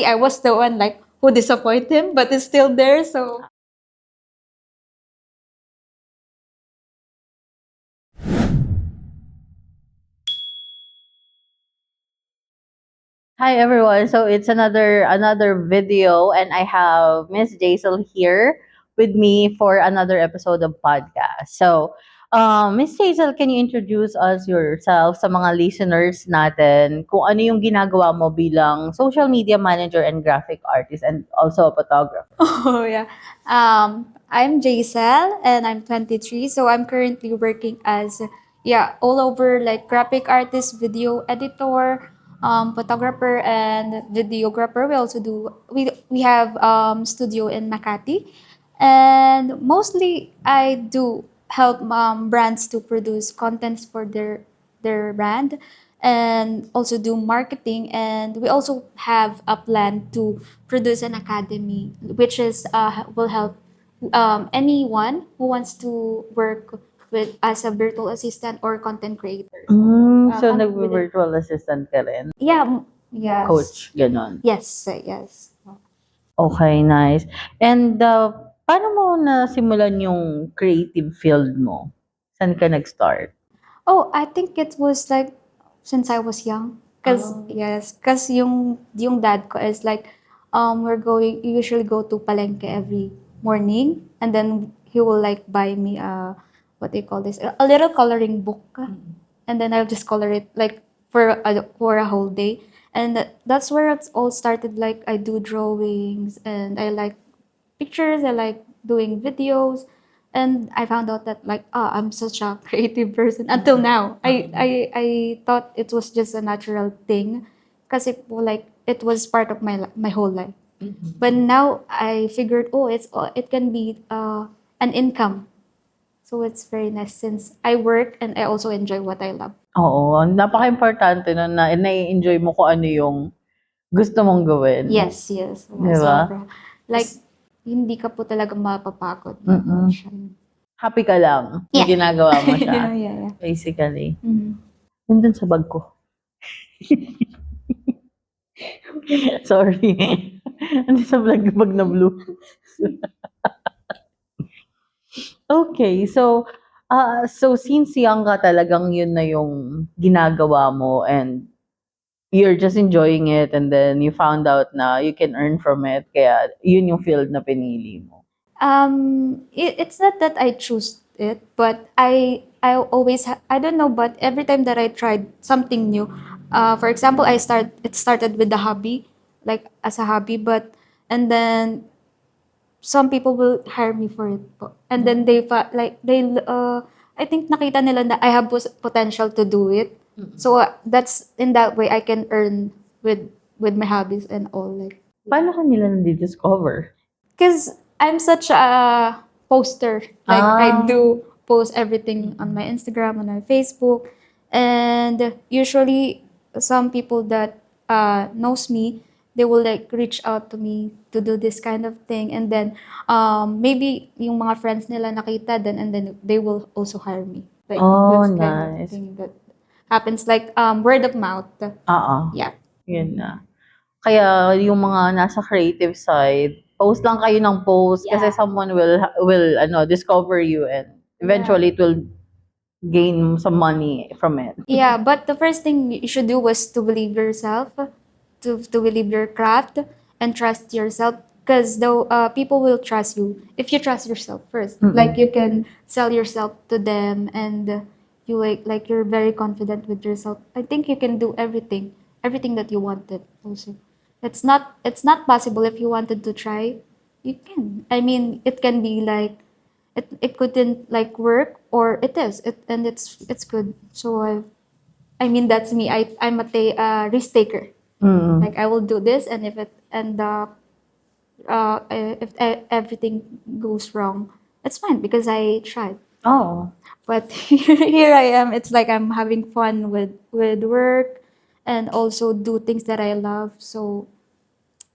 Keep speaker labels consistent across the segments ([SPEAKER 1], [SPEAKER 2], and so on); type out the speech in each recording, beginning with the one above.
[SPEAKER 1] I was the one like who disappointed him, but it's still there. So
[SPEAKER 2] Hi everyone. So it's another video and I have Miss Jaisal here with me for another episode of podcast. So Miss Jaisal, can you introduce us yourself sa mga listeners natin kung ano yung ginagawa mo bilang social media manager and graphic artist and also a photographer?
[SPEAKER 1] oh yeah. I'm Jaisel and I'm 23. So I'm currently working as all over like graphic artist, video editor, photographer and videographer. We have studio in Makati. And mostly I do help brands to produce contents for their brand and also do marketing, and we also have a plan to produce an academy which is will help anyone who wants to work with as a virtual assistant or content creator.
[SPEAKER 2] So
[SPEAKER 1] With it.
[SPEAKER 2] nag-virtual assistant ka rin?
[SPEAKER 1] Yeah, yes.
[SPEAKER 2] Coach, ganon.
[SPEAKER 1] Yes, yes.
[SPEAKER 2] Okay, nice. And paano mo nasimulan yung creative field mo? Saan ka nag-start?
[SPEAKER 1] Oh, I think it was like since I was young. Cause yes, cause yung dad ko is like, we usually go to palengke every morning, and then he will like buy me what do you call this, a little coloring book, and then I'll just color it like for a whole day, and that's where it's all started. Like I do drawings, and I like pictures. I like doing videos, and I found out that like I'm such a creative person until now. I thought it was just a natural thing, because it was part of my whole life. But now I figured, it can be an income. So it's very nice since I work and I also enjoy what I love.
[SPEAKER 2] Oo, napaka-importante nun na nai-enjoy mo kung ano yung gusto mong gawin.
[SPEAKER 1] Yes, yes.
[SPEAKER 2] Di ba?
[SPEAKER 1] Sobra. Like, hindi ka po talaga mapapagod.
[SPEAKER 2] Mm-mm. Happy ka lang na
[SPEAKER 1] Yeah.
[SPEAKER 2] ginagawa mo
[SPEAKER 1] Yeah,
[SPEAKER 2] siya,
[SPEAKER 1] yeah.
[SPEAKER 2] basically.
[SPEAKER 1] Mhm.
[SPEAKER 2] Nandun sa bag ko. Sorry. Nandun sa bag na blue. Okay, so since young ka talagang yun na yung ginagawa mo and you're just enjoying it and then you found out na you can earn from it, kaya yun yung field na pinili mo.
[SPEAKER 1] It's not that I choose it, but I always I don't know, but every time that I tried something new, for example, it started with the hobby, like as a hobby, but and then some people will hire me for it po. And then I think nakita nila na I have potential to do it. So that's in that way I can earn with my hobbies and all, like.
[SPEAKER 2] Paano ka nila nadi-discover?
[SPEAKER 1] Because I'm such a poster. Like I
[SPEAKER 2] Ah.
[SPEAKER 1] do post everything on my Instagram, on my Facebook, and usually some people that knows me, they will like reach out to me to do this kind of thing, and then maybe yung mga friends nila nakita din, and then they will also hire me. Like
[SPEAKER 2] Oh,
[SPEAKER 1] this kind of
[SPEAKER 2] nice.
[SPEAKER 1] thing that happens, like word of mouth.
[SPEAKER 2] Oo,
[SPEAKER 1] Yeah.
[SPEAKER 2] yun na. Kaya yung mga nasa creative side, post lang kayo ng post kasi
[SPEAKER 1] Yeah.
[SPEAKER 2] someone will discover you and eventually it will gain some money from it.
[SPEAKER 1] Yeah, but the first thing you should do was to believe yourself, to believe your craft, and trust yourself. Because though people will trust you if you trust yourself first. Like you can sell yourself to them, and you like you're very confident with yourself. I think you can do everything that you wanted. Also, it's not possible if you wanted to try. You can. I mean, it can be like it couldn't like work, or it is it and it's good. So I mean, that's me. I'm risk taker.
[SPEAKER 2] Mm.
[SPEAKER 1] Like I will do this, and if everything goes wrong, it's fine because I tried.
[SPEAKER 2] Oh.
[SPEAKER 1] But here I am. It's like I'm having fun with work, and also do things that I love. So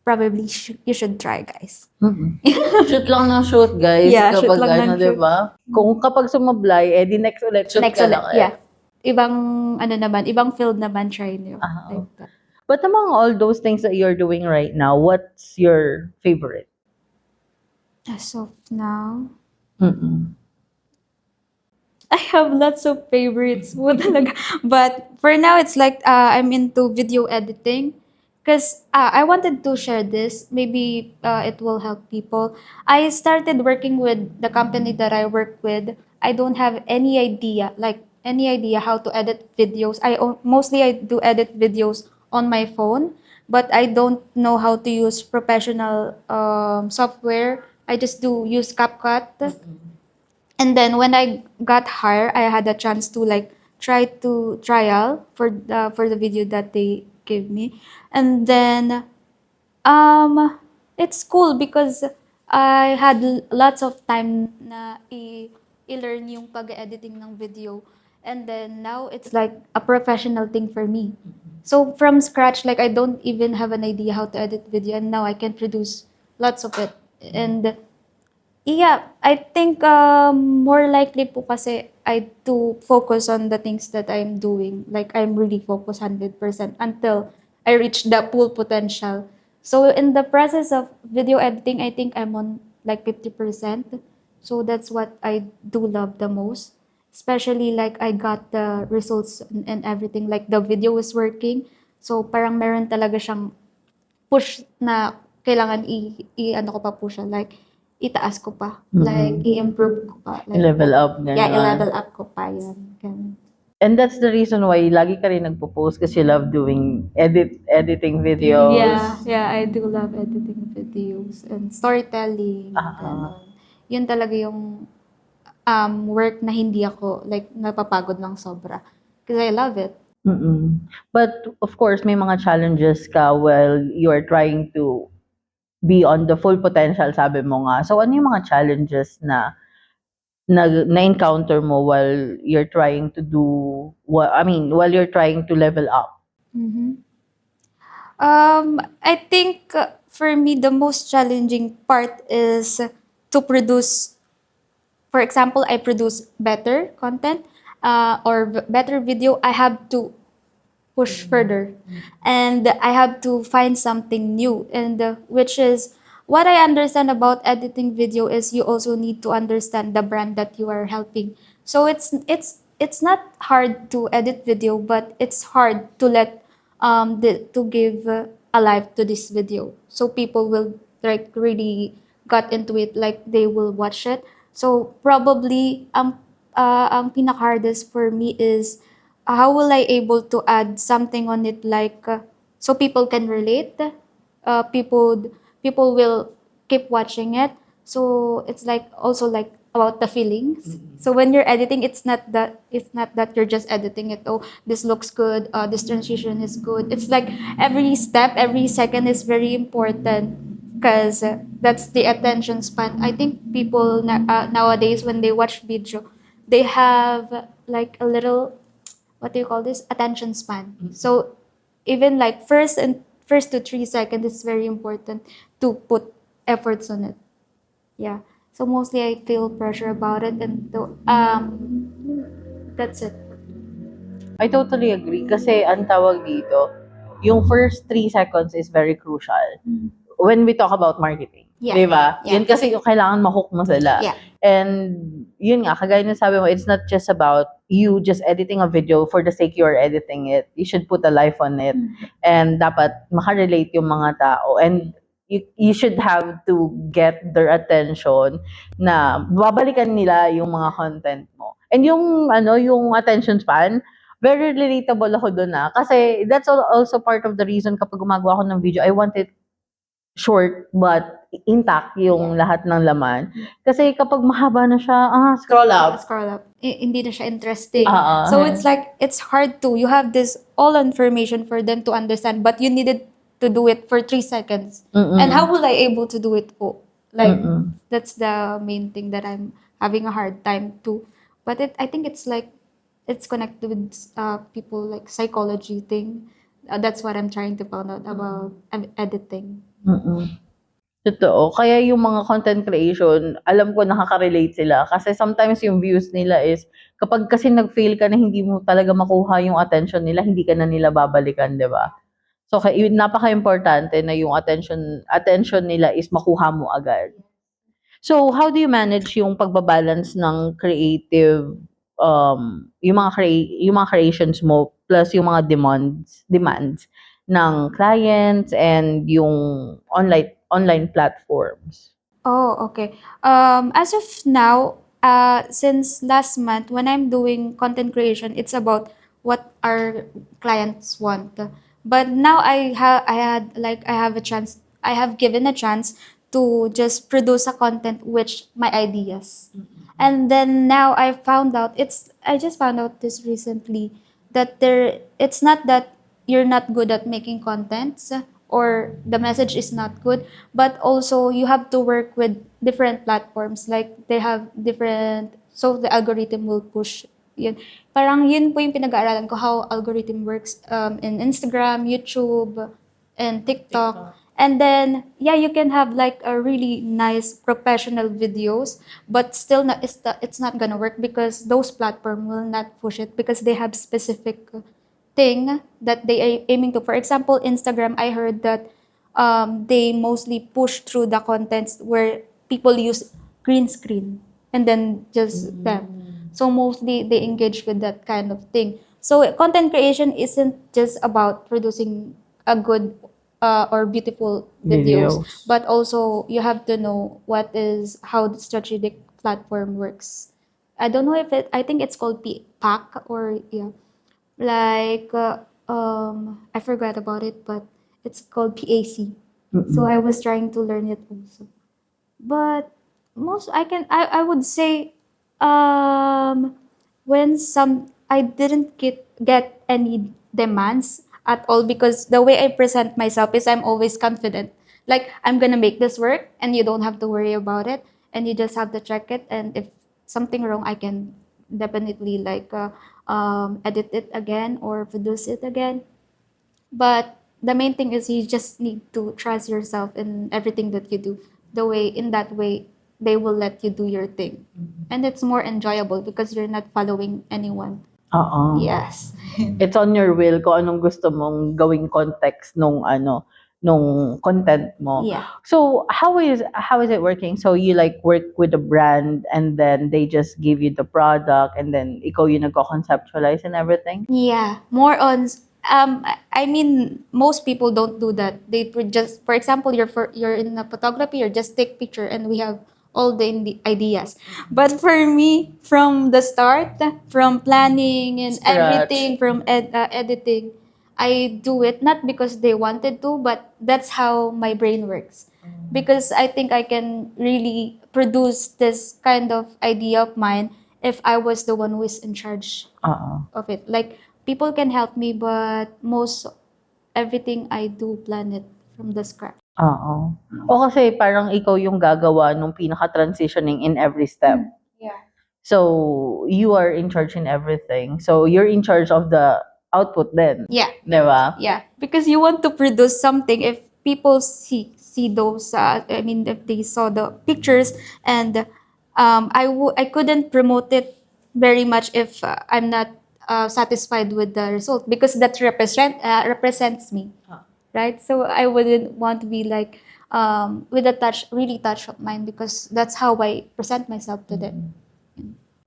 [SPEAKER 1] probably you should try, guys.
[SPEAKER 2] Shoot lang ng shoot, guys.
[SPEAKER 1] Yeah, shoot
[SPEAKER 2] Kapag
[SPEAKER 1] lang ng
[SPEAKER 2] di
[SPEAKER 1] shoot.
[SPEAKER 2] ba? Kung kapag sumablay, di next ulit, shoot
[SPEAKER 1] Next
[SPEAKER 2] ka
[SPEAKER 1] ulit,
[SPEAKER 2] lang
[SPEAKER 1] yeah. Ibang ano naman, ibang field naman try niyo.
[SPEAKER 2] Ah,
[SPEAKER 1] Like that.
[SPEAKER 2] But among all those things that you're doing right now, what's your favorite?
[SPEAKER 1] As of now,
[SPEAKER 2] Mm-mm.
[SPEAKER 1] I have lots of favorites po talaga. But for now, it's like I'm into video editing. Because I wanted to share this. Maybe it will help people. I started working with the company that I work with. I don't have any idea, like any idea how to edit videos. Mostly I do edit videos on my phone, but I don't know how to use professional software. I just do use CapCut. And then when I got hired, I had a chance to like try to trial for the video that they gave me. And then it's cool because I had lots of time na i-learn yung pag-editing ng video. And then now it's like a professional thing for me. So from scratch, like I don't even have an idea how to edit video, and now I can produce lots of it. And yeah, I think more likely po kasi I do focus on the things that I'm doing. Like I'm really focused 100% until I reach the full potential. So in the process of video editing, I think I'm on like 50%. So that's what I do love the most. Especially like I got the results and everything. Like the video is working. So parang meron talaga siyang push na kailangan i-ano ko pa po siya, like, itaas ko pa. Like, i-improve ko pa. Like,
[SPEAKER 2] Level up,
[SPEAKER 1] yeah,
[SPEAKER 2] gano'n.
[SPEAKER 1] i-level up ko pa yan. Ganun.
[SPEAKER 2] And that's the reason why lagi ka rin nagpo-post kasi you love doing editing videos.
[SPEAKER 1] Yeah, I do love editing videos and storytelling,
[SPEAKER 2] Ah.
[SPEAKER 1] ganun. Yun talaga yung work na hindi ako, like, napapagod ng sobra. Because I love it.
[SPEAKER 2] Mm. But of course, may mga challenges ka while you are trying to be on the full potential, sabi mo nga. So, ano yung mga challenges na-encounter mo while you're trying to while you're trying to level up?
[SPEAKER 1] Mhm. I think for me, the most challenging part is to produce. For example, I produce better content or better video. I have to push further, and I have to find something new. And which is what I understand about editing video is you also need to understand the brand that you are helping. So it's not hard to edit video, but it's hard to let to give a life to this video, so people will like really got into it, like they will watch it. So probably ang pinaka hardest for me is how will I able to add something on it, like so people can relate, people will keep watching it. So it's like also like about the feelings. So when you're editing, it's not that you're just editing it. Oh, this looks good. This transition is good. It's like every step, every second is very important because that's the attention span. I think people nowadays when they watch video, they have like a little, what do you call this, attention span. So even like first to 3 seconds, it's very important to put efforts on it. Yeah. So mostly I feel pressure about it, and that's it.
[SPEAKER 2] I totally agree kasi ang tawag dito, yung first 3 seconds is very crucial. When we talk about marketing.
[SPEAKER 1] Yeah.
[SPEAKER 2] Di ba?
[SPEAKER 1] Yeah.
[SPEAKER 2] Yun kasi yung kailangan ma-hook mo sila.
[SPEAKER 1] Yeah.
[SPEAKER 2] And yun nga, kagaya ng sabi mo, it's not just about you just editing a video for the sake you are editing it. You should put a life on it. And dapat makarelate yung mga tao. And you should have to get their attention na babalikan nila yung mga content mo. And yung attention span, very relatable ako dun kasi that's also part of the reason kapag gumagawa ako ng video, I want it short but intact yung lahat ng laman. Kasi kapag mahaba na siya, scroll up.
[SPEAKER 1] Scroll up. Hindi na siya interesting.
[SPEAKER 2] Oo.
[SPEAKER 1] So it's like, it's hard to, you have this all information for them to understand, but you needed to do it for 3 seconds. And how will I able to do it po? Like, that's the main thing that I'm having a hard time to. But I think it's like, it's connected with people like psychology thing. That's what I'm trying to find out about editing.
[SPEAKER 2] Totoo. Kaya yung mga content creation, alam ko nakaka-relate sila. Kasi sometimes yung views nila is, kapag kasi nag-fail ka na hindi mo talaga makuha yung attention nila, hindi ka na nila babalikan, di ba? So napaka-importante na yung attention nila is makuha mo agad. So how do you manage yung pagbabalance ng creative yung mga creations mo plus yung mga demands ng clients and yung online platforms?
[SPEAKER 1] Oh, okay. As of now, since last month, when I'm doing content creation, it's about what our clients want. But now I have a chance. I have given a chance to just produce a content which my ideas. And then now I just found out this recently that it's not that you're not good at making contents or the message is not good, but also you have to work with different platforms, like they have different, so the algorithm will push yun. Parang yun po yung pinag-aaralan ko, how algorithm works in Instagram, YouTube, and TikTok. And then, yeah, you can have like a really nice professional videos, but still not, it's not gonna work because those platform will not push it because they have specific thing that they are aiming to. For example, Instagram, I heard that they mostly push through the contents where people use green screen and then just them. So mostly they engage with that kind of thing. So content creation isn't just about producing a good or beautiful videos, but also you have to know what is how the strategic platform works. I don't know if it. I think it's called PAC or yeah, like I forgot about it, but it's called PAC. So I was trying to learn it also. But most I would say um when some I didn't get any demands at all because the way I present myself is I'm always confident. Like I'm gonna make this work and you don't have to worry about it and you just have to check it, and if something wrong I can definitely like edit it again or produce it again. But the main thing is you just need to trust yourself in everything that you do. The way in that way they will let you do your thing. And it's more enjoyable because you're not following anyone.
[SPEAKER 2] Oo.
[SPEAKER 1] Yes.
[SPEAKER 2] It's on your will kung anong gusto mong gawing context nung content mo.
[SPEAKER 1] Yeah.
[SPEAKER 2] So how is it working? So you like work with a brand and then they just give you the product and then ikaw yung nagko-conceptualize and everything?
[SPEAKER 1] Yeah, more on I mean most people don't do that. They just, for example, you're in a photography, you just take picture and we have all the ideas. But for me, from the start, from planning and
[SPEAKER 2] Scratch.
[SPEAKER 1] everything, from editing, I do it not because they wanted to, but that's how my brain works. Because I think I can really produce this kind of idea of mine if I was the one who is in charge
[SPEAKER 2] Oo.
[SPEAKER 1] of it. Like people can help me, but most everything I do plan it from the scratch.
[SPEAKER 2] Oo. O kasi parang ikaw yung gagawa nung pinaka-transitioning in every step.
[SPEAKER 1] Yeah.
[SPEAKER 2] So, you are in charge in everything. So, you're in charge of the output then.
[SPEAKER 1] Yeah.
[SPEAKER 2] Di ba?
[SPEAKER 1] Yeah, because you want to produce something. If people see those, I mean, if they saw the pictures, and I couldn't promote it very much if I'm not satisfied with the result because that represents me, right? So I wouldn't want to be like with a really touch of mine because that's how I present myself to them.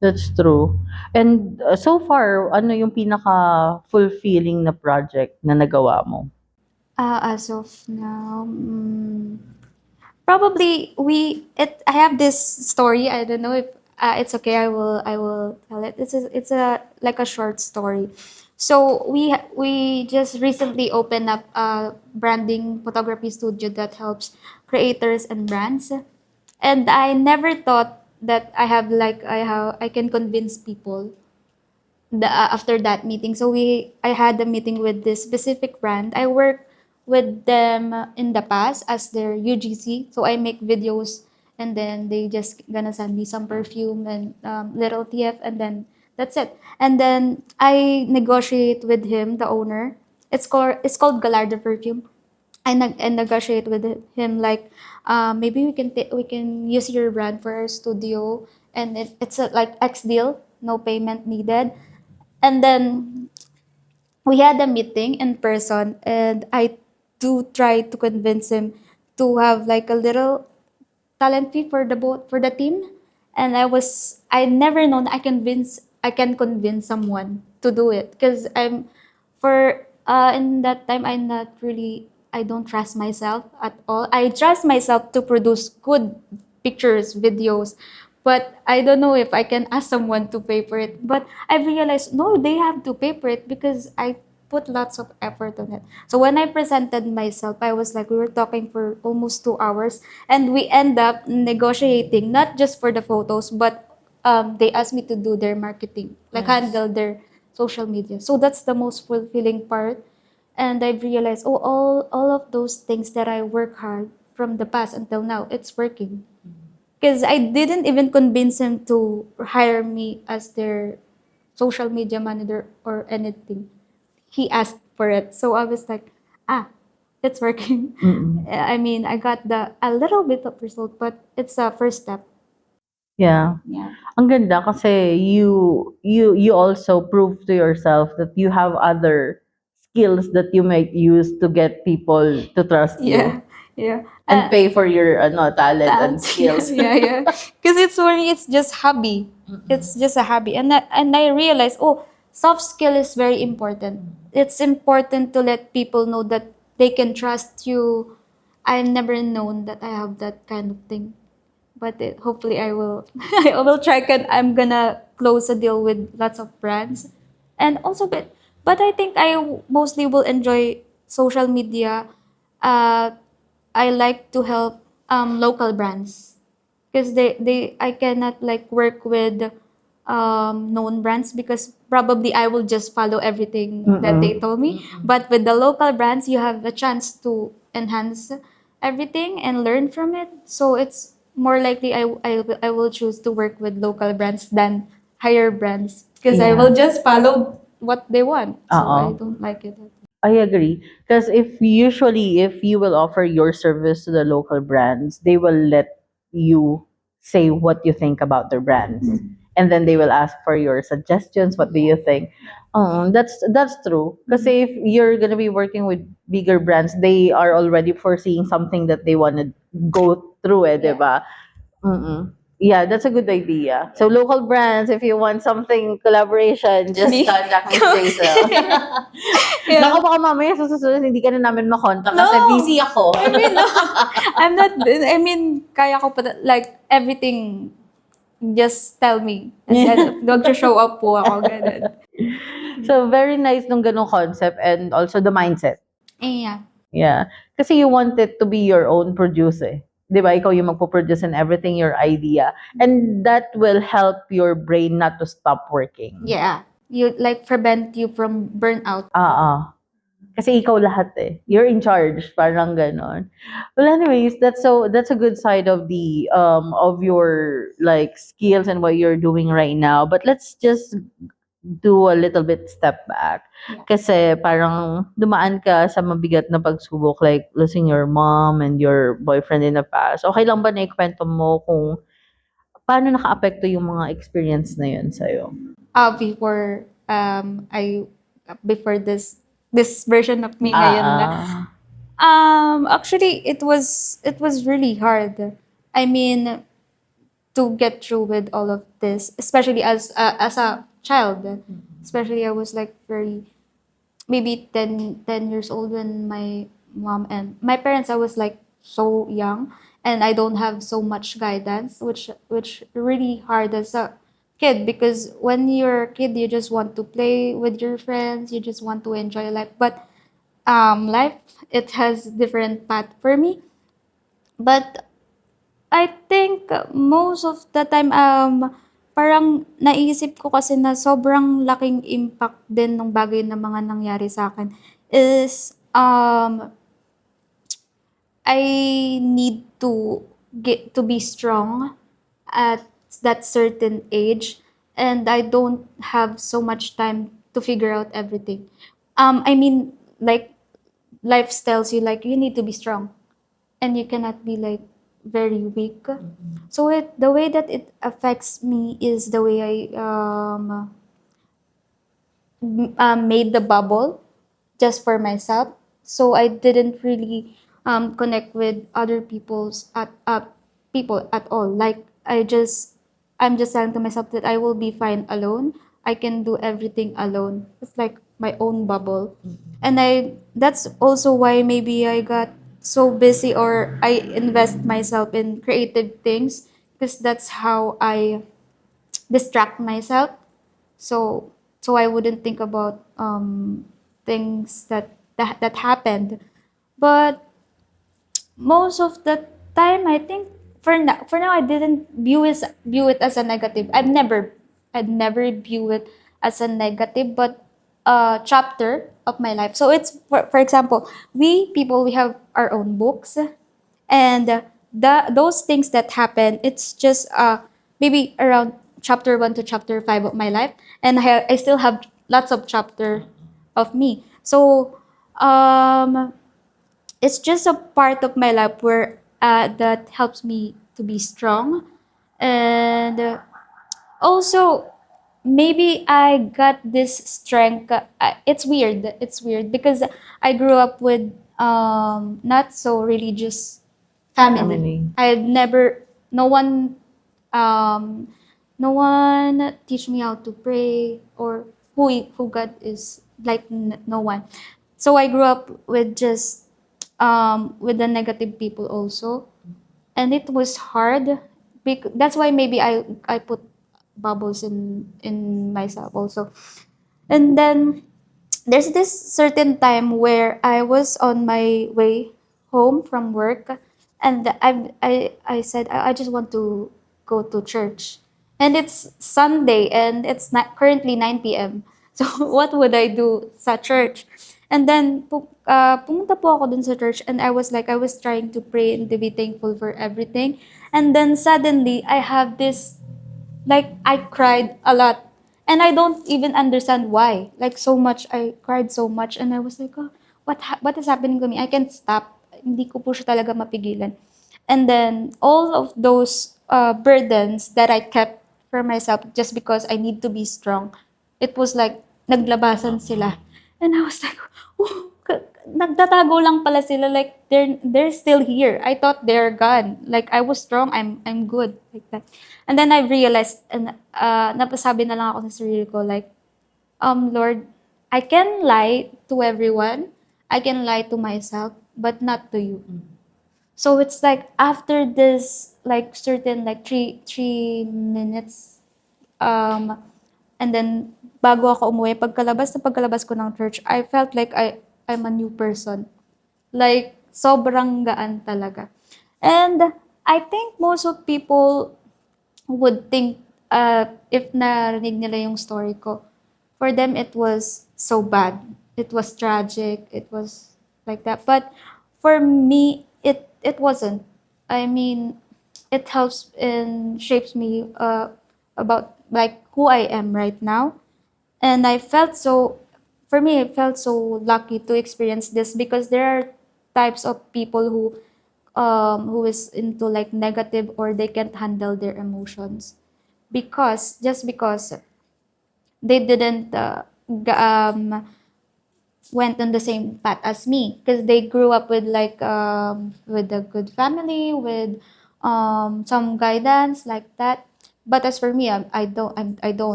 [SPEAKER 2] That's true. And so far, ano yung pinaka-fulfilling na project na nagawa mo?
[SPEAKER 1] As of now, probably I have this story. I don't know if it's okay. I will tell it. It's a like a short story. So we just recently opened up a branding photography studio that helps creators and brands. And I never thought that I can convince people after that meeting. So I had a meeting with this specific brand. I worked with them in the past as their UGC. So I make videos and then they just gonna send me some perfume and little TF, and then that's it. And then I negotiate with him, the owner. It's called Galarda Perfume. I negotiate with him like maybe we can use your brand for our studio, and it's a like X deal, no payment needed. And then we had a meeting in person, and I do try to convince him to have like a little talent fee for the both for the team. And I never known I can convince someone to do it, because I'm for in that time I don't trust myself at all. I trust myself to produce good pictures, videos, but I don't know if I can ask someone to pay for it. But I realized no, they have to pay for it because I put lots of effort on it. So when I presented myself, I was like, we were talking for almost 2 hours, and we end up negotiating not just for the photos, but they asked me to do their marketing, like handle their social media. So that's the most fulfilling part. And I've realized, oh, all of those things that I work hard from the past until now, it's working. Because I didn't even convince him to hire me as their social media manager or anything. He asked for it. So I was like, ah, it's working.
[SPEAKER 2] Mm-mm.
[SPEAKER 1] I mean, I got a little bit of result, but it's a first step.
[SPEAKER 2] Yeah.
[SPEAKER 1] Yeah.
[SPEAKER 2] Ang ganda kasi you also prove to yourself that you have other skills that you might use to get people to trust you
[SPEAKER 1] Yeah, yeah.
[SPEAKER 2] and pay for your talent and
[SPEAKER 1] That's yeah,
[SPEAKER 2] skills.
[SPEAKER 1] yeah, yeah. Because it's for me, it's just hobby. It's just a hobby, and I realized, oh, soft skill is very important. It's important to let people know that they can trust you. I've never known that I have that kind of thing, but hopefully I will. I will try. I'm gonna close a deal with lots of brands, and also but I think I mostly will enjoy social media. Uh, I like to help local brands, because they I cannot like work with known brands, because probably I will just follow everything that they
[SPEAKER 2] Mm-mm.
[SPEAKER 1] told me. But with the local brands, you have a chance to enhance everything and learn from it. So it's more likely I will choose to work with local brands than higher brands, because I
[SPEAKER 2] Yeah.
[SPEAKER 1] will just follow what they want. So I
[SPEAKER 2] Oo.
[SPEAKER 1] don't like it.
[SPEAKER 2] I agree. Because if you will offer your service to the local brands, they will let you say what you think about their brands. And then they will ask for your suggestions. What do you think? That's true. Because if you're gonna be working with bigger brands, they are already foreseeing something that they want to go through, diba? Mm-mm. Yeah, that's a good idea. So local brands, if you want something collaboration, just
[SPEAKER 1] Me?
[SPEAKER 2] contact Miss Jaisel. Naku,
[SPEAKER 1] Yeah.
[SPEAKER 2] baka mamaya sa susunod hindi ka na namin makontak
[SPEAKER 1] No,
[SPEAKER 2] kasi busy ako.
[SPEAKER 1] I mean, no. I'm not, I mean, kaya ko pa, like, everything, just tell me. And then, mag-show up po ako, ganun.
[SPEAKER 2] So very nice nung ganong concept and also the mindset.
[SPEAKER 1] Yeah.
[SPEAKER 2] Yeah. Kasi you want it to be your own produce eh. 'Di ba? Ikaw yung magpo-produce and everything your idea. And that will help your brain not to stop working.
[SPEAKER 1] Yeah. You, like, prevent you from burnout.
[SPEAKER 2] Ah. Kasi ikaw lahat eh. You're in charge, parang ganon. Well, anyways, that's a good side of the of your like skills and what you're doing right now. But let's just do a little bit step back.
[SPEAKER 1] Yeah.
[SPEAKER 2] Kasi parang dumaan ka sa mabigat na pagsubok like losing your mom and your boyfriend in the past. Okay lang ba na ikwento mo kung paano nakaapekto yung mga experience na yun sa'yo?
[SPEAKER 1] Before, I, before this version of me ngayon na,
[SPEAKER 2] Ah,
[SPEAKER 1] actually, it was really hard. I mean, to get through with all of this, especially as a child. Especially I was like very, maybe 10 years old when my mom and my parents, I was like so young, and I don't have so much guidance, which really hard as a kid, because when you're a kid you just want to play with your friends, you just want to enjoy life. But life, it has different path for me. But I think most of the time, parang naisip ko kasi na sobrang laking impact din ng bagay na mga nangyari sa akin is, I need to get to be strong at that certain age, and I don't have so much time to figure out everything. I mean, like, life tells you like you need to be strong, and you cannot be like very weak. So the way that it affects me is the way made the bubble just for myself. So I didn't really connect with other people at all. Like I'm just saying to myself that I will be fine alone. I can do everything alone. It's like my own bubble. And I that's also why maybe I got so busy, or I invest myself in creative things, because that's how I distract myself. So I wouldn't think about things that happened. But most of the time, I think for now I didn't view it as a negative. I'd never view it as a negative, but a chapter of my life. So it's for example, we people, we have our own books, and those things that happen, it's just maybe around chapter 1 to chapter 5 of my life, and I still have lots of chapter of me. So um it's just a part of my life where that helps me to be strong. And also, maybe I got this strength. It's weird. It's weird because I grew up with not so religious family.
[SPEAKER 2] Family.
[SPEAKER 1] I've never, no one, um, no one teach me how to pray, or who God is, like no one. So I grew up with just with the negative people also, and it was hard. That's why maybe I put bubbles in myself also. And then there's this certain time where I was on my way home from work, and I said I just want to go to church. And it's Sunday, and it's not currently 9 p.m. So what would I do sa church? And then pumunta po ako dun sa church, and I was trying to pray and to be thankful for everything. And then suddenly I have this, like, I cried a lot. And I don't even understand why. Like, so much, I cried so much. And I was like, oh, what is happening to me? I can't stop. Hindi ko po siya talaga mapigilan. And then, all of those burdens that I kept for myself just because I need to be strong, it was like, naglabasan sila. And I was like, oh, nagtatago lang pala sila. Like, they're still here. I thought they're gone. Like, I was strong. I'm good. Like that. And then I realized, and napasabi na lang ako sa sarili ko, like, Lord, I can lie to everyone. I can lie to myself, but not to you. So it's like after this, like certain like three minutes, um, and then bago ako umuwi, pagkalabas ko ng church, I felt like I'm a new person. Like, sobrang gaan talaga. And I think most of people would think, if narinig nila yung story ko, for them it was so bad. It was tragic. It was like that. But for me, it wasn't. I mean, it helps and shapes me about like who I am right now. And I felt so, for me, I felt so lucky to experience this, because there are types of people who is into like negative, or they can't handle their emotions, because just because they didn't went on the same path as me, because they grew up with like with a good family, with some guidance like that. But as for me, I don't,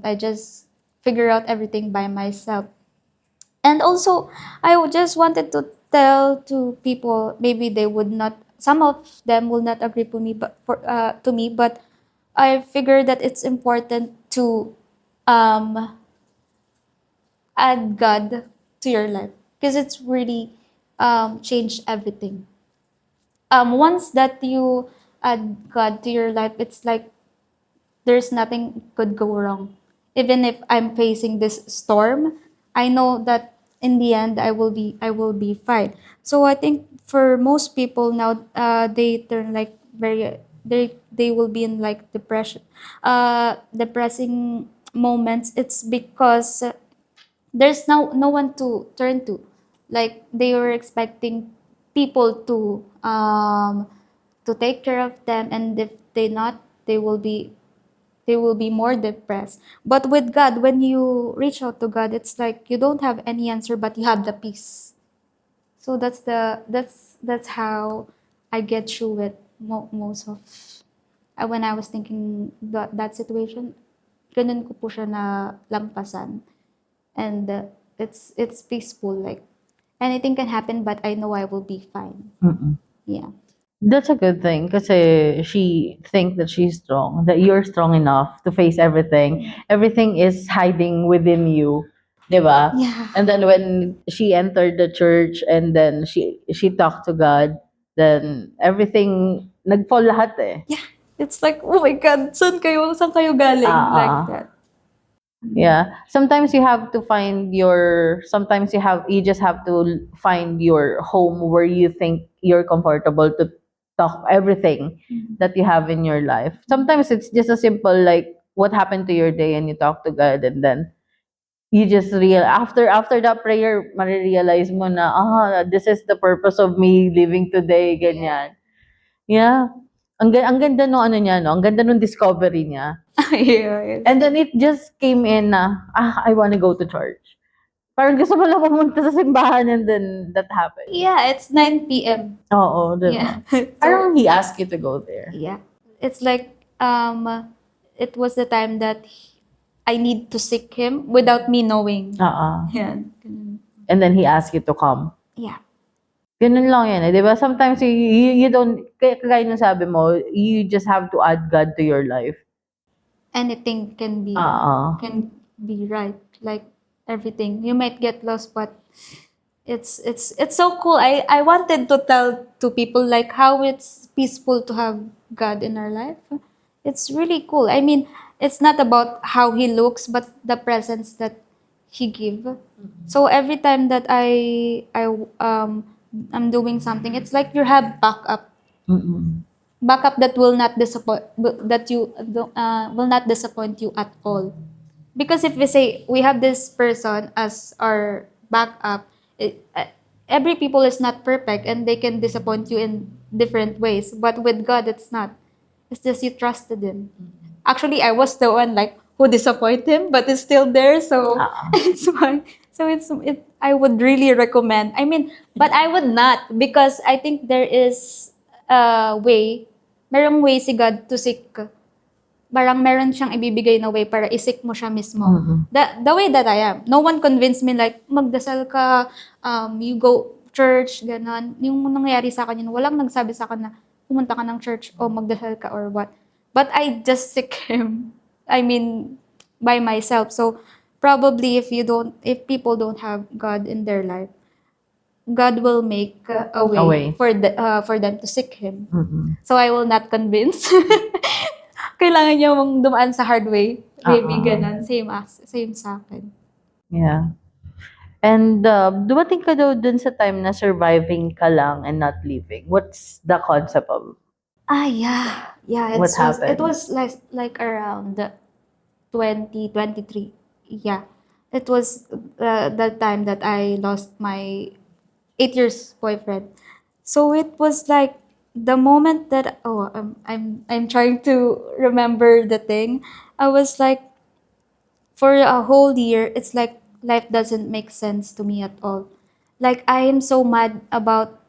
[SPEAKER 1] I just figure out everything by myself. And also, just wanted to tell to people, maybe they would not, some of them will not agree to me, but I figure that it's important to um, add God to your life, because it's really changed everything. Once that you add God to your life, it's like there's nothing could go wrong. Even if I'm facing this storm, I know that in the end I will be fine. So I think for most people now, they turn like very, they will be in like depressing moments. It's because there's no one to turn to. Like, they were expecting people to take care of them, and if they not, they will be they will be more depressed. But with God, when you reach out to God, it's like you don't have any answer, but you have the peace. So that's how I get through it most of when I was thinking that situation. Ganun ko po siya na lampasan. And it's peaceful. Like anything can happen, but I know I will be fine.
[SPEAKER 2] Mm-mm.
[SPEAKER 1] Yeah.
[SPEAKER 2] That's a good thing kasi she think that she's strong, that you're strong enough to face everything. Everything is hiding within you, 'di ba?
[SPEAKER 1] Yeah.
[SPEAKER 2] And then when she entered the church and then she talked to God, then everything nagfall lahat eh.
[SPEAKER 1] Yeah. It's like, oh my God, saan kayo galing? Like
[SPEAKER 2] Ah,
[SPEAKER 1] that.
[SPEAKER 2] yeah. Sometimes you have to find your sometimes you just have to find your home where you think you're comfortable to talk everything that you have in your life. Sometimes it's just a simple like what happened to your day and you talk to God and then you just real after that prayer marirealize mo na this is the purpose of me living today ganyan. Yeah. Ang ganda no ano niya no, ang ganda nung discovery niya.
[SPEAKER 1] Yeah, yes.
[SPEAKER 2] And then it just came in na, I want to go to church. Parang gusto mo lang pumunta sa simbahan and then that happened.
[SPEAKER 1] Yeah, it's 9 p.m.
[SPEAKER 2] Oo,
[SPEAKER 1] Yeah.
[SPEAKER 2] diba? Parang he asked you to go there.
[SPEAKER 1] Yeah. It's like it was the time that I need to seek him without me knowing.
[SPEAKER 2] Oo.
[SPEAKER 1] Yeah.
[SPEAKER 2] And then he asked you to come.
[SPEAKER 1] Yeah.
[SPEAKER 2] Ganun lang yan eh, di ba? Sometimes you don't, kaya nung sabi mo, you just have to add God to your life.
[SPEAKER 1] Anything
[SPEAKER 2] Oo.
[SPEAKER 1] can be right. Like everything. You might get lost, but it's so cool. I wanted to tell to people like how it's peaceful to have God in our life. It's really cool. I mean, it's not about how he looks, but the presence that he give. So every time that I'm doing something, it's like you have backup.
[SPEAKER 2] Mm-mm.
[SPEAKER 1] Backup that will not disappoint, that you will not disappoint you at all. Because if we say we have this person as our backup, every people is not perfect and they can disappoint you in different ways. But with God, it's not. It's just you trusted him. Actually, I was the one like who disappoint him, but it's still there. So it's fine. So I would really recommend. I mean, but I would not because I think there is a way. Merong way si God to seek. Parang meron siyang ibibigay na way para isik mo siya mismo.
[SPEAKER 2] Mm-mm.
[SPEAKER 1] The way that I am. No one convinced me like, magdasal ka, you go church, ganon. Yung nangyayari sa akin yun, walang nagsabi sa akin na pumunta ka ng church o magdasal ka or what. But I just seek Him. I mean, by myself. So, probably if people don't have God in their life, God will make a way,
[SPEAKER 2] A way.
[SPEAKER 1] For them to seek Him.
[SPEAKER 2] Mm-mm.
[SPEAKER 1] So I will not convince. Kailangan niya mong dumaan sa hard way. Maybe ganun. Same sa akin.
[SPEAKER 2] Yeah. And dumating ka daw dun sa time na surviving ka lang and not living. What's the concept of
[SPEAKER 1] Yeah. Yeah,
[SPEAKER 2] what
[SPEAKER 1] it
[SPEAKER 2] happened?
[SPEAKER 1] was like around 2023. Yeah. It was the time that I lost my 8 years boyfriend. So it was like the moment that I'm trying to remember the thing. I was like for a whole year, it's like life doesn't make sense to me at all. Like I am so mad about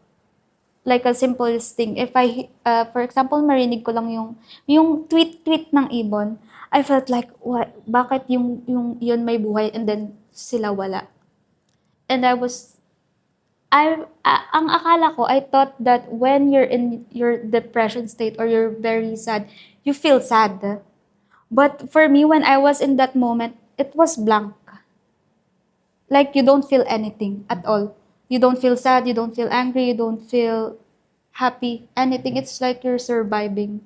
[SPEAKER 1] like a simplest thing. If for example, marinig ko lang yung tweet ng ibon, I felt like, what, bakit yun may buhay and then sila wala? And ang akala ko, I thought that when you're in your depression state or you're very sad, you feel sad. But for me, when I was in that moment, it was blank. Like you don't feel anything at all. You don't feel sad, you don't feel angry, you don't feel happy, anything. It's like you're surviving.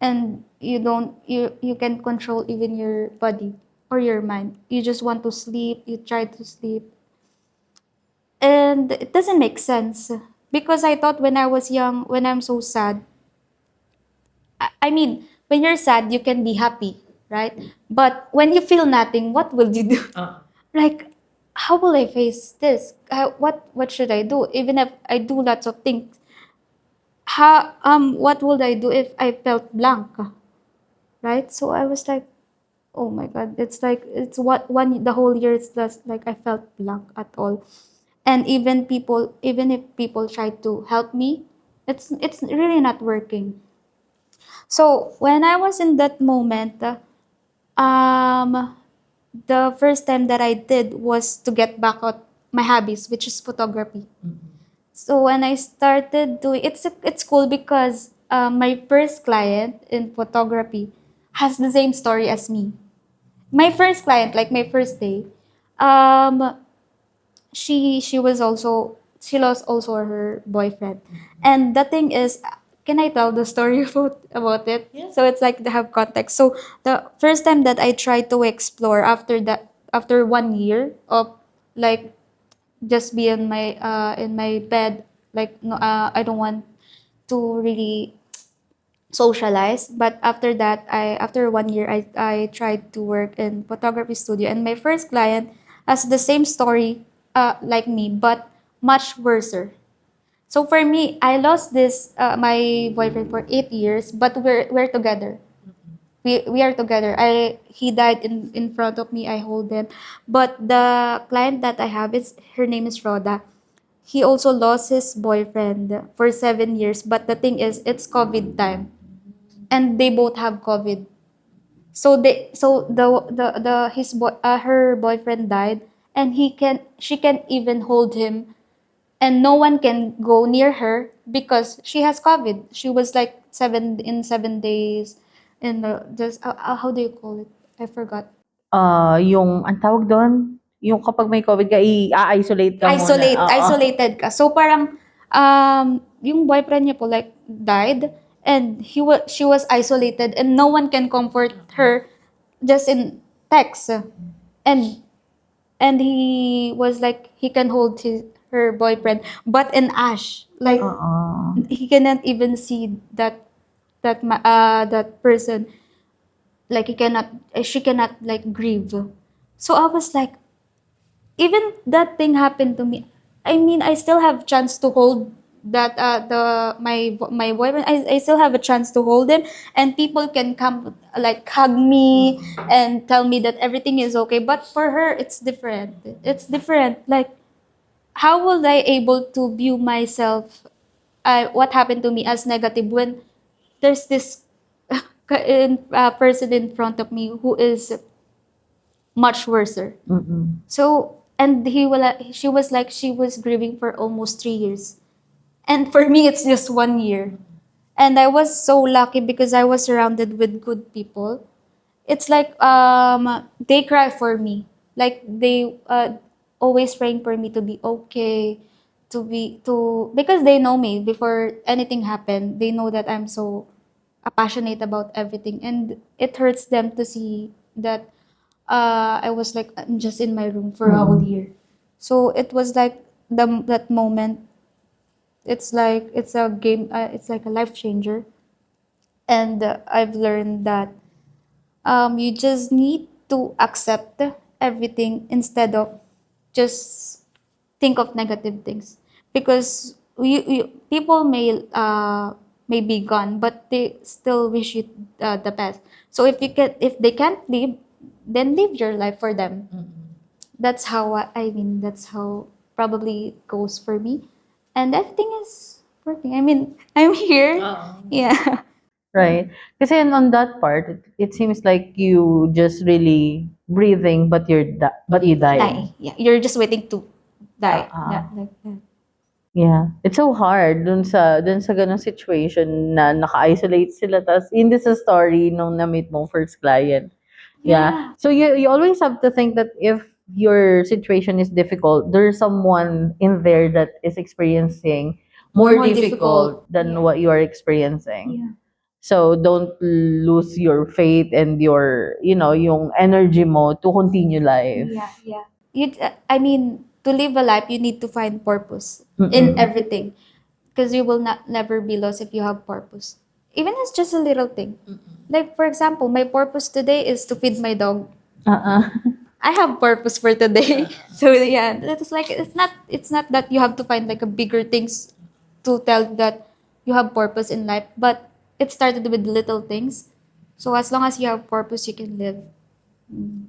[SPEAKER 1] And you can control even your body or your mind. You just want to sleep, you try to sleep. And it doesn't make sense. Because I thought when I was young, when I'm so sad, I mean, when you're sad, you can be happy, right? But when you feel nothing, what will you do? Like, how will I face this? What should I do? Even if I do lots of things, what would I do if I felt blank? right? So I was like, oh my God, it's like it's what one the whole year it's just like I felt blank at all. And even if people try to help me, it's really not working. So when I was in that moment, um, the first time that I did was to get back at my hobbies, which is photography. So when I started doing it's cool because my first client in photography has the same story as me. My first client, like my first day, um, she was also she lost also her boyfriend, and the thing is, can I tell the story about it? Yeah. So it's like to have context. So the first time that I tried to explore after that, after 1 year of like just be in my bed, like no, I don't want to really socialize. But after that, I after 1 year, I tried to work in photography studio, and my first client has the same story like me, but much worse. So for me, I lost this my boyfriend for 8 years, but we're together. We are together. I He died in front of me. I hold him. But the client that I have is her name is Rhoda. He also lost his boyfriend for 7 years. But the thing is, it's COVID time, and they both have COVID. So the his boy her boyfriend died, and she can't even hold him, and no one can go near her because she has COVID. She was like 7 days in the just how do you call it? I forgot.
[SPEAKER 2] Yung ang tawag dun, yung kapag may COVID ka, i-isolate ka muna, oo.
[SPEAKER 1] Isolated ka. So parang yung boyfriend niya po like died, and she was isolated, and no one can comfort her just in text. And he was like he can hold her boyfriend but in ash, like
[SPEAKER 2] Oo.
[SPEAKER 1] he cannot even see that person, like he cannot she cannot like grieve. So I was like, even that thing happened to me, I mean, I still have chance to hold that the my boyfriend. I still have a chance to hold him, and people can come like hug me and tell me that everything is okay. But for her, it's different. It's different. Like, how will I able to view myself, what happened to me as negative when there's this person in front of me who is much worse.
[SPEAKER 2] Mm.
[SPEAKER 1] So, and she was like, she was grieving for almost 3 years. And for me, it's just 1 year. And I was so lucky because I was surrounded with good people. It's like they cry for me. Like they always praying for me to be okay, because they know me before anything happened. They know that I'm so passionate about everything, and it hurts them to see that I was like I'm just in my room for a whole year. So it was like that moment. It's like it's a game. It's like a life changer, and I've learned that you just need to accept everything instead of just think of negative things, because people may be gone, but they still wish you the best. So if they can't live, then live your life for them. That's how I mean, that's how probably it goes for me, and everything is working. I mean, I'm here. Yeah.
[SPEAKER 2] Right. Kasi on that part, it seems like you just really breathing, but but you
[SPEAKER 1] Die.
[SPEAKER 2] died.
[SPEAKER 1] Yeah, you're just waiting to die.
[SPEAKER 2] Ah.
[SPEAKER 1] Yeah, like that.
[SPEAKER 2] Yeah. It's so hard dun sa ganung situation na naka-isolate sila, tas in this story nung na-meet mong first client. Yeah.
[SPEAKER 1] Yeah.
[SPEAKER 2] So you always have to think that if your situation is difficult, there's someone in there that is experiencing more
[SPEAKER 1] More
[SPEAKER 2] difficult
[SPEAKER 1] difficult.
[SPEAKER 2] than
[SPEAKER 1] Yeah.
[SPEAKER 2] what you are experiencing.
[SPEAKER 1] Yeah.
[SPEAKER 2] So don't lose your faith and your, yung energy mo to continue life.
[SPEAKER 1] Yeah, yeah. I mean, to live a life, you need to find purpose in
[SPEAKER 2] Mm-mm.
[SPEAKER 1] everything, because you will not never be lost if you have purpose. Even it's just a little thing. Like for example, my purpose today is to feed my dog.
[SPEAKER 2] Uh-uh.
[SPEAKER 1] I have purpose for today. So yeah, it's like it's not that you have to find like a bigger things to tell that you have purpose in life, but it started with little things. So as long as you have purpose, you can live. Mm.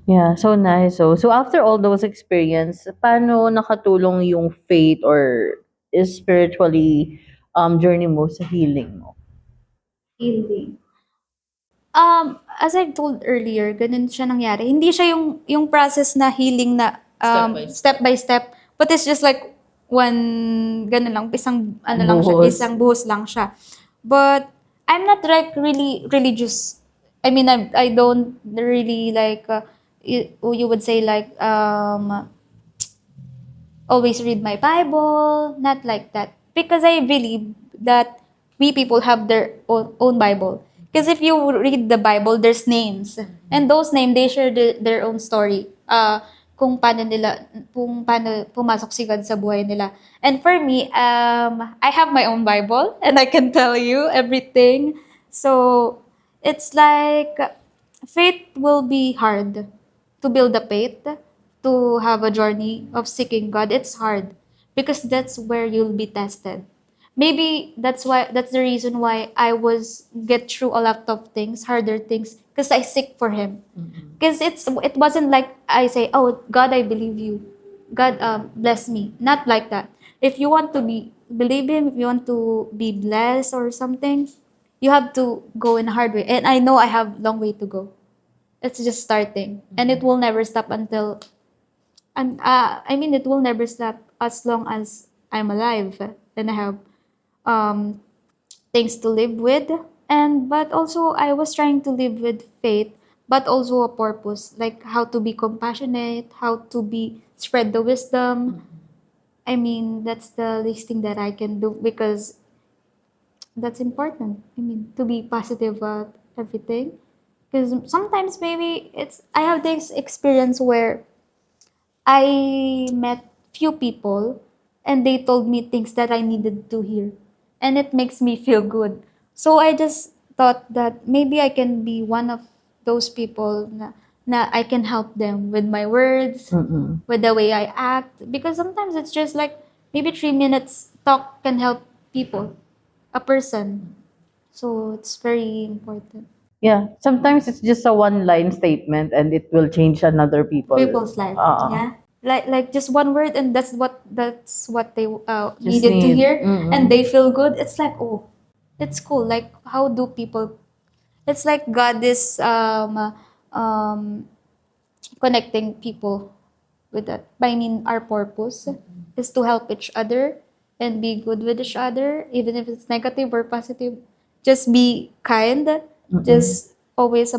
[SPEAKER 2] Yeah, so nice. So after all those experience, paano nakatulong yung faith or spiritually journey mo sa healing mo?
[SPEAKER 1] Healing. As I told earlier, ganun siya nangyari. Hindi siya yung process na healing na step by step, but it's just like one ganun lang, isang ano lang siya,
[SPEAKER 2] Buhos.
[SPEAKER 1] isang buhos lang siya. But I'm not like really religious. I mean, I don't really like you would say like always read my Bible, not like that. Because I believe that we people have their own Bible. Because if you read the Bible, there's names. And those names, they share their own story. Kung paano pumasok si God sa buhay nila. And for me, I have my own Bible and I can tell you everything. So, it's like faith will be hard to build a faith, to have a journey of seeking God. It's hard because that's where you'll be tested. Maybe that's the reason why I was get through a lot of things, harder things, because I seek for Him. Because it wasn't like I say, oh God, I believe you, God bless me. Not like that. If you want to believe Him, if you want to be blessed or something, you have to go in a hard way. And I know I have long way to go. It's just starting, and it will never stop until and I mean it will never stop as long as I'm alive and I have um, things to live with. And but also I was trying to live with faith, but also a purpose, like how to be compassionate, how to be spread the wisdom. I mean that's the least thing that I can do because that's important. I mean to be positive about everything because sometimes maybe it's I have this experience where I met few people and they told me things that I needed to hear. And it makes me feel good. So I just thought that maybe I can be one of those people na I can help them with my words,
[SPEAKER 2] Mm-mm.
[SPEAKER 1] with the way I act. Because sometimes it's just like maybe 3 minutes talk can help people, a person. So it's very important.
[SPEAKER 2] Yeah, sometimes it's just a one-line statement and it will change another people.
[SPEAKER 1] People's life.
[SPEAKER 2] Uh,
[SPEAKER 1] Yeah. Like just one word and that's what they
[SPEAKER 2] just
[SPEAKER 1] needed to
[SPEAKER 2] need.
[SPEAKER 1] hear and
[SPEAKER 2] Mm-mm.
[SPEAKER 1] they feel good. It's like, oh, it's cool. Like how do people it's like God is um connecting people with that. I mean our purpose is to help each other and be good with each other, even if it's negative or positive. Just be kind.
[SPEAKER 2] Mm-mm.
[SPEAKER 1] Just always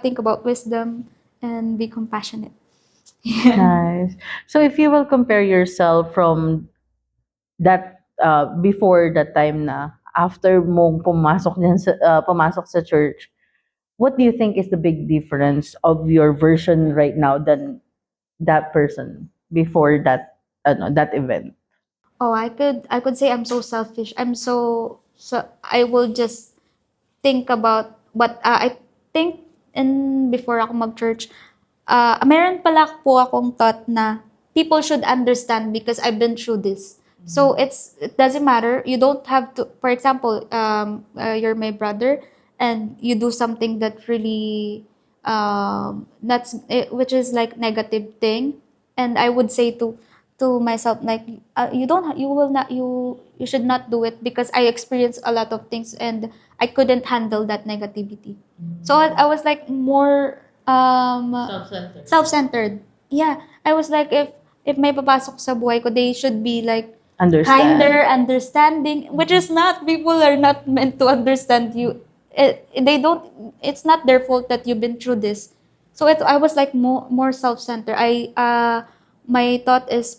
[SPEAKER 1] think about wisdom and be compassionate. Yeah.
[SPEAKER 2] Nice. So if you will compare yourself from that before that time na after mong pumasok sa church, what do you think is the big difference of your version right now than that person before that event?
[SPEAKER 1] Oh, I could say I'm so selfish. So I will just think about what I think in before ako mag-church. Meron pala po akong thought na people should understand because I've been through this. So it doesn't matter. You don't have to. For example, you're my brother, and you do something that really which is like negative thing, and I would say to myself like you don't you will not you should not do it because I experienced a lot of things and I couldn't handle that negativity. So I was like more self-centered. Yeah, I was like if may papasok sa buhay ko, they should be like
[SPEAKER 2] Understand.
[SPEAKER 1] kinder, understanding, which is not people are not meant to understand you. They don't. It's not their fault that you've been through this. So I was like more self-centered. My thought is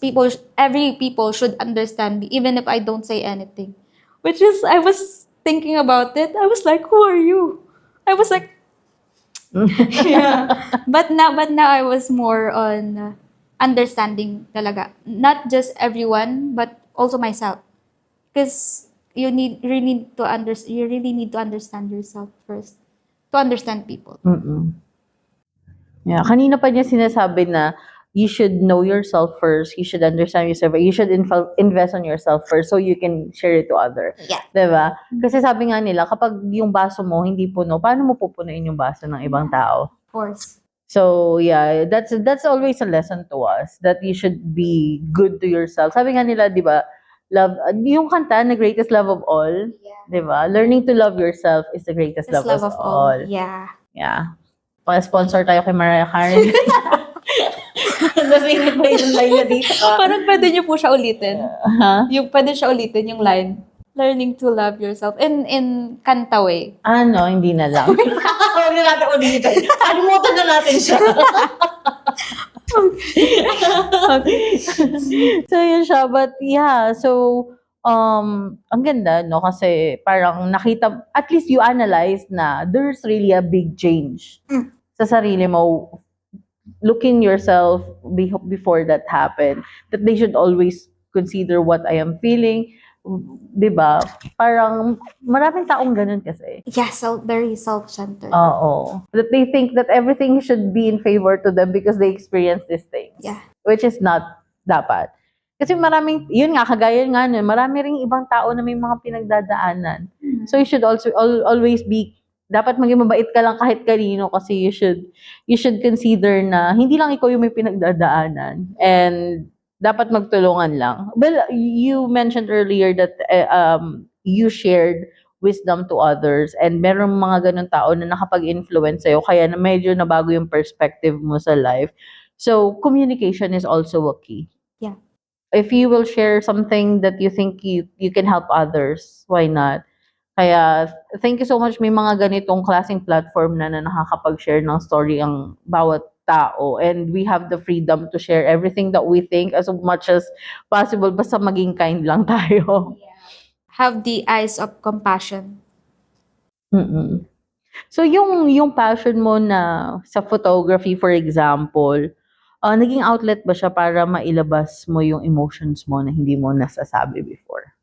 [SPEAKER 1] every people should understand me, even if I don't say anything. Which is I was thinking about it. I was like, who are you? I was like, yeah. But now I was more on understanding talaga. Not just everyone, but also myself. Because you really need to understand yourself first to understand people.
[SPEAKER 2] Mm-mm. Yeah, kanina pa niya sinasabi na you should know yourself first. You should understand yourself. You should invest on yourself first so you can share it to other.
[SPEAKER 1] Yeah.
[SPEAKER 2] Diba? Kasi sabi nga nila, kapag yung baso mo hindi puno, paano mo pupunuin yung baso ng ibang tao?
[SPEAKER 1] Of course.
[SPEAKER 2] So yeah, that's always a lesson to us that you should be good to yourself. Sabi nga nila, 'di ba? Love yung kanta na greatest love of all,
[SPEAKER 1] Yeah.
[SPEAKER 2] 'di ba? Learning to love yourself is the greatest
[SPEAKER 1] It's
[SPEAKER 2] love,
[SPEAKER 1] love
[SPEAKER 2] of
[SPEAKER 1] of all.
[SPEAKER 2] all.
[SPEAKER 1] Yeah.
[SPEAKER 2] Yeah. Pa-sponsor tayo kay Mariah Carey. Nasingit pa yung line na dito.
[SPEAKER 1] Parang pwede niyo po siya ulitin.
[SPEAKER 2] Ha?
[SPEAKER 1] Yung pwede siya ulitin yung line. Learning to love yourself. In kanta way.
[SPEAKER 2] Ano, hindi na lang. Huwag na natin ulitin. Kalimutan na natin siya. So, yun siya. But, yeah. So, ang ganda, no? Kasi parang nakita, at least you analyze na there's really a big change sa sarili mo. Looking yourself before that happened. That they should always consider what I am feeling. 'Di ba? Parang maraming taong ganun kasi.
[SPEAKER 1] Yeah, very self-centered.
[SPEAKER 2] Oo. That they think that everything should be in favor to them because they experience these things.
[SPEAKER 1] Yeah.
[SPEAKER 2] Which is not dapat. Kasi maraming, yun nga, kagaya nga nun, marami ring ibang tao na may mga pinagdadaanan. So you should also always be, dapat maging mabait ka lang kahit kanino kasi you should consider na hindi lang ikaw yung may pinagdadaanan. And dapat magtulungan lang. Well, you mentioned earlier that you shared wisdom to others and merong mga ganun tao na nakapag-influence sa'yo kaya na medyo nabago yung perspective mo sa life. So, communication is also a key.
[SPEAKER 1] Yeah.
[SPEAKER 2] If you will share something that you think you can help others, why not? Kaya, thank you so much. May mga ganitong klaseng platform na nakakapag-share ng story ang bawat tao. And we have the freedom to share everything that we think as much as possible. Basta maging kind lang tayo.
[SPEAKER 1] Have the eyes of compassion.
[SPEAKER 2] Mm-mm. So, yung passion mo na sa photography, for example, naging outlet ba siya para mailabas mo yung emotions mo na hindi mo nasasabi before?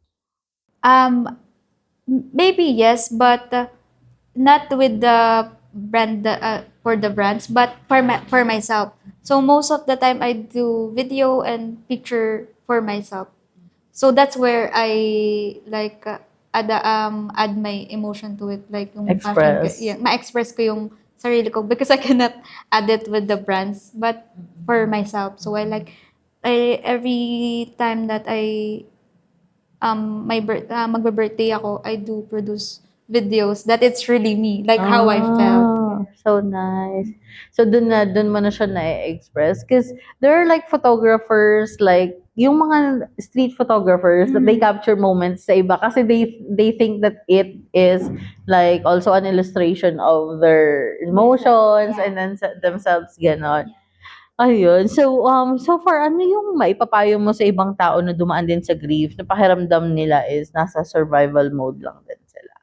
[SPEAKER 1] Maybe yes, but not with the brand for the brands, but for myself. So most of the time I do video and picture for myself. So that's where I like add my emotion to it, like yung passion ko,
[SPEAKER 2] Express.
[SPEAKER 1] yeah, ma-express ko yung sarili ko because I cannot add it with the brands, but for myself. So I every time that I magbe-birthday ako, I do produce videos that it's really me, like how I felt.
[SPEAKER 2] So nice. So dun mo na siya na-express because there are like photographers like yung mga street photographers that they capture moments sa iba kasi they think that it is like also an illustration of their emotions
[SPEAKER 1] Yeah.
[SPEAKER 2] and then themselves ganon. Ayun. So far, ano yung maipapayo mo sa ibang tao na dumaan din sa grief na pakiramdam nila is nasa survival mode lang din sila?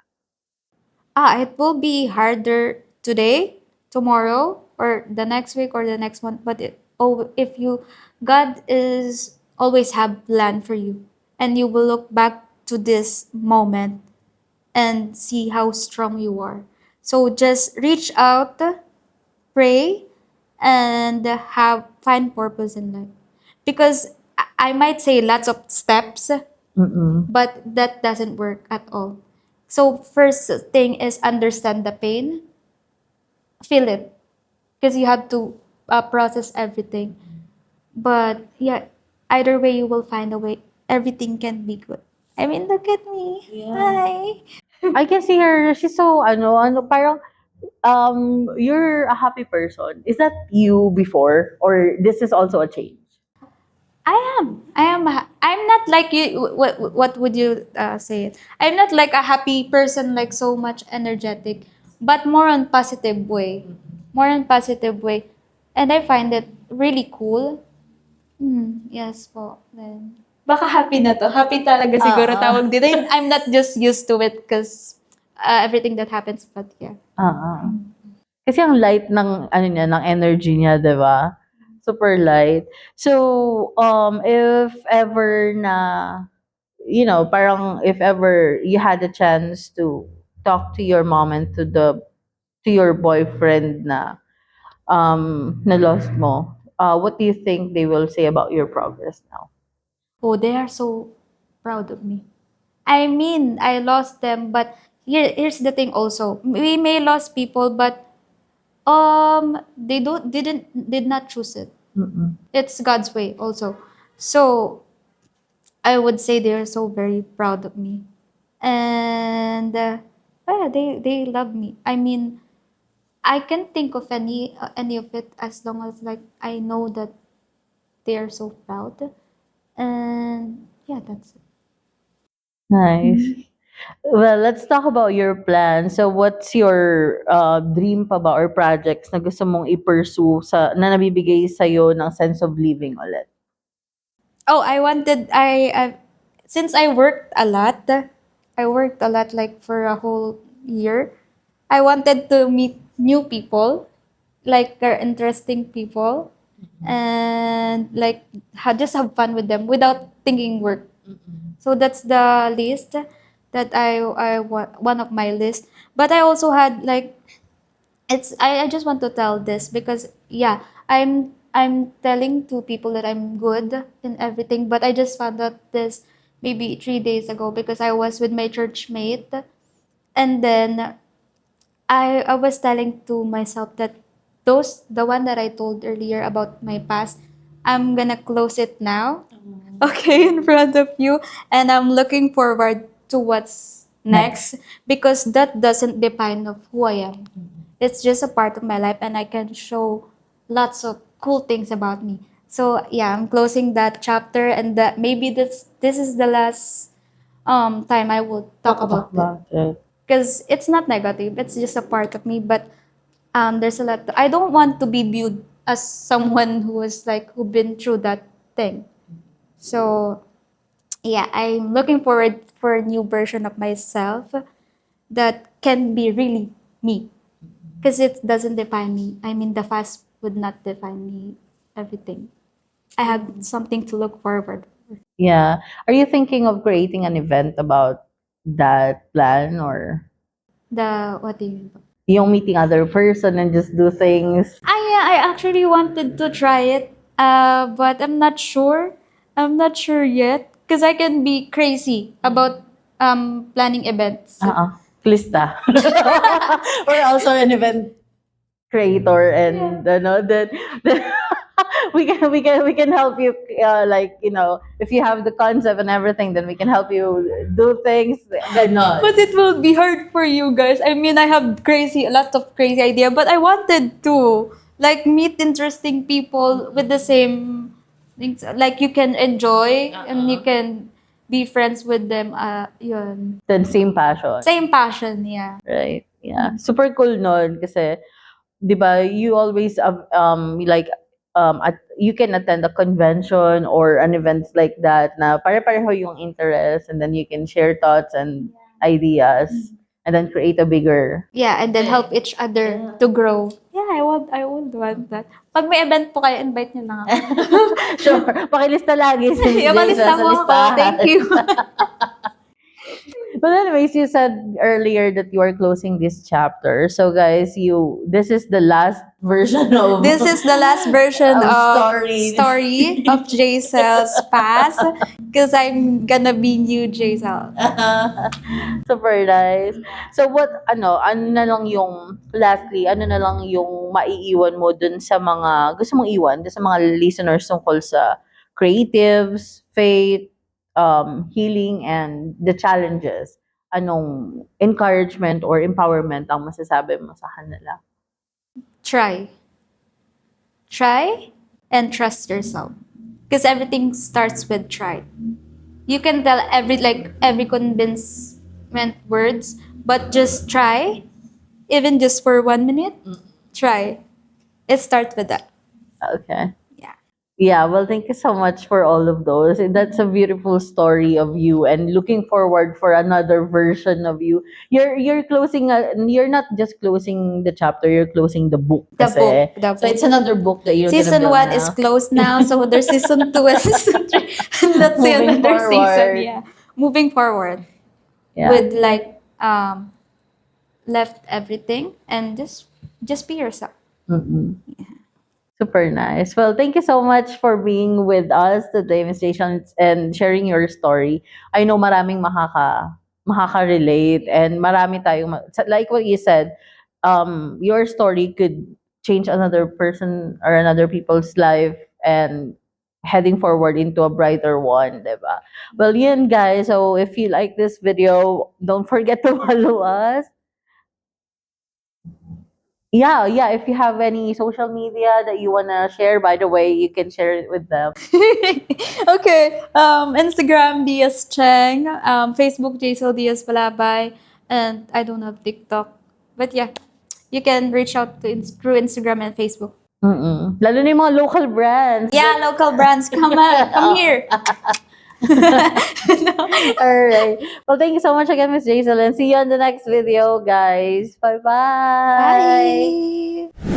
[SPEAKER 1] It will be harder today, tomorrow, or the next week or the next month, but if you, God is always have plan for you, and you will look back to this moment and see how strong you are. So just reach out, pray, and find purpose in life. Because I might say lots of steps,
[SPEAKER 2] Mm-mm.
[SPEAKER 1] but that doesn't work at all. So first thing is understand the pain, feel it, because you have to process everything. But yeah, either way you will find a way. Everything can be good. I mean, look at me. Hi.
[SPEAKER 2] I can see her, she's so, parang, you're a happy person. Is that you before? Or this is also a change?
[SPEAKER 1] I am. I'm not like you. What would you say? I'm not like a happy person, like so much energetic, but more on positive way. More on positive way, and I find it really cool. Yes po. Then, baka happy na to. Happy talaga siguro tawag dito. I'm not just used to it because everything that happens, but yeah.
[SPEAKER 2] Kasi ang light ng ano niya, ng energy niya, 'di ba? Super light. So, if ever na parang if ever you had a chance to talk to your mom and to your boyfriend na lost mo, what do you think they will say about your progress now?
[SPEAKER 1] Oh, they are so proud of me. I mean, I lost them, but here's the thing also. We may lost people, but they did not choose it.
[SPEAKER 2] Mm-mm.
[SPEAKER 1] It's God's way also. So I would say they are so very proud of me. And yeah, they love me. I mean, I can think of any of it as long as like I know that they are so proud. And yeah, that's it.
[SPEAKER 2] Nice. Well, let's talk about your plan. So, what's your dream pa ba or projects na gusto mong i-pursue na nabibigay sa'yo ng sense of living ulit?
[SPEAKER 1] Oh, I since I worked a lot like for a whole year. I wanted to meet new people, like they're interesting people, and like just have fun with them without thinking work. So that's the list that I want, one of my list. But I also had like I just want to tell this because yeah, I'm telling to people that I'm good in everything, but I just found out this maybe 3 days ago because I was with my church mate, and then I was telling to myself that the one that I told earlier about my past, I'm gonna close it now, okay, in front of you, and I'm looking forward to what's next because that doesn't define of who I am. It's just a part of my life, and I can show lots of cool things about me. So yeah, I'm closing that chapter, and that maybe this is the last time I will talk about it
[SPEAKER 2] About it.
[SPEAKER 1] because it's not negative. It's just a part of me, but there's a lot. I don't want to be viewed as someone who is like who been through that thing. So yeah, I'm looking forward for a new version of myself that can be really me because it doesn't define me. I mean, the past would not define me. Everything. I have something to look forward.
[SPEAKER 2] Yeah. Are you thinking of creating an event about that plan or
[SPEAKER 1] The what do you mean?
[SPEAKER 2] yung meeting other person and just do things?
[SPEAKER 1] I actually wanted to try it, but I'm not sure. I'm not sure yet because I can be crazy about planning events.
[SPEAKER 2] Lista. Or also an event creator and then we can help you like if you have the concept and everything then we can help you do things ganon.
[SPEAKER 1] But it will be hard for you guys. I mean, I have a lot of crazy idea, but I wanted to like meet interesting people with the same things. Like you can enjoy and you can be friends with them. Yun.
[SPEAKER 2] Then same passion,
[SPEAKER 1] Same passion, yeah.
[SPEAKER 2] right? Yeah, super cool nun kasi 'di ba you always like you can attend a convention or an events like that na pare-pareho yung interest and then you can share thoughts and ideas and then create a bigger.
[SPEAKER 1] Yeah, and then help each other to grow. Yeah, I would want that. Pag may event po kayo, invite niyo lang ako.
[SPEAKER 2] Sure, pakilista lagi si Miss
[SPEAKER 1] Yeah,
[SPEAKER 2] Jason
[SPEAKER 1] malista
[SPEAKER 2] sa
[SPEAKER 1] mo ako.
[SPEAKER 2] listahan.
[SPEAKER 1] Thank you.
[SPEAKER 2] But anyways, you said earlier that you are closing this chapter. So guys, this is the last version of
[SPEAKER 1] This is the last version
[SPEAKER 2] of
[SPEAKER 1] of
[SPEAKER 2] story.
[SPEAKER 1] story of Jacel's past because I'm gonna be new Jacel.
[SPEAKER 2] Super nice. So ano na lang yung, lastly, ano na lang yung maiiwan mo dun sa mga, gusto mong iwan, dun sa mga listeners tungkol sa creatives, faith, healing, and the challenges? Anong encouragement or empowerment ang masasabi mo sa kanila?
[SPEAKER 1] Try. Try and trust yourself. Because everything starts with try. You can tell every convincement words, but just try, even just for 1 minute. Try. It starts with that.
[SPEAKER 2] Okay.
[SPEAKER 1] Yeah.
[SPEAKER 2] Yeah, well, thank you so much for all of those. And that's a beautiful story of you, and looking forward for another version of you. You're closing you're not just closing the chapter, you're closing the book
[SPEAKER 1] The
[SPEAKER 2] kasi.
[SPEAKER 1] book. The
[SPEAKER 2] So it's
[SPEAKER 1] book.
[SPEAKER 2] another book that you're
[SPEAKER 1] Season
[SPEAKER 2] gonna build
[SPEAKER 1] 1 is
[SPEAKER 2] now.
[SPEAKER 1] closed now, so there's season 2 and season 3. And that's
[SPEAKER 2] Moving
[SPEAKER 1] another season.
[SPEAKER 2] forward.
[SPEAKER 1] Yeah. Moving forward
[SPEAKER 2] Yeah.
[SPEAKER 1] with like left everything and just be yourself.
[SPEAKER 2] Mm-mm. Super nice. Well, thank you so much for being with us today, Miss Jason, and sharing your story. I know maraming makaka-relate and marami tayong like what you said, your story could change another person or another people's life and heading forward into a brighter one, 'di ba? Well, yun guys. So if you like this video, don't forget to follow us. Yeah. If you have any social media that you wanna share, by the way, you can share it with them.
[SPEAKER 1] Okay. Instagram Diaz Cheng, Facebook Jaisal Diaz Palabay, and I don't have TikTok. But yeah, you can reach out to through Instagram and Facebook.
[SPEAKER 2] Mm. Lalo na yung mga local brands.
[SPEAKER 1] Yeah, local brands, come on, come here.
[SPEAKER 2] All right. Well, thank you so much again, Miss Jaisal, and see you on the next video, guys. Bye-bye.
[SPEAKER 1] Bye.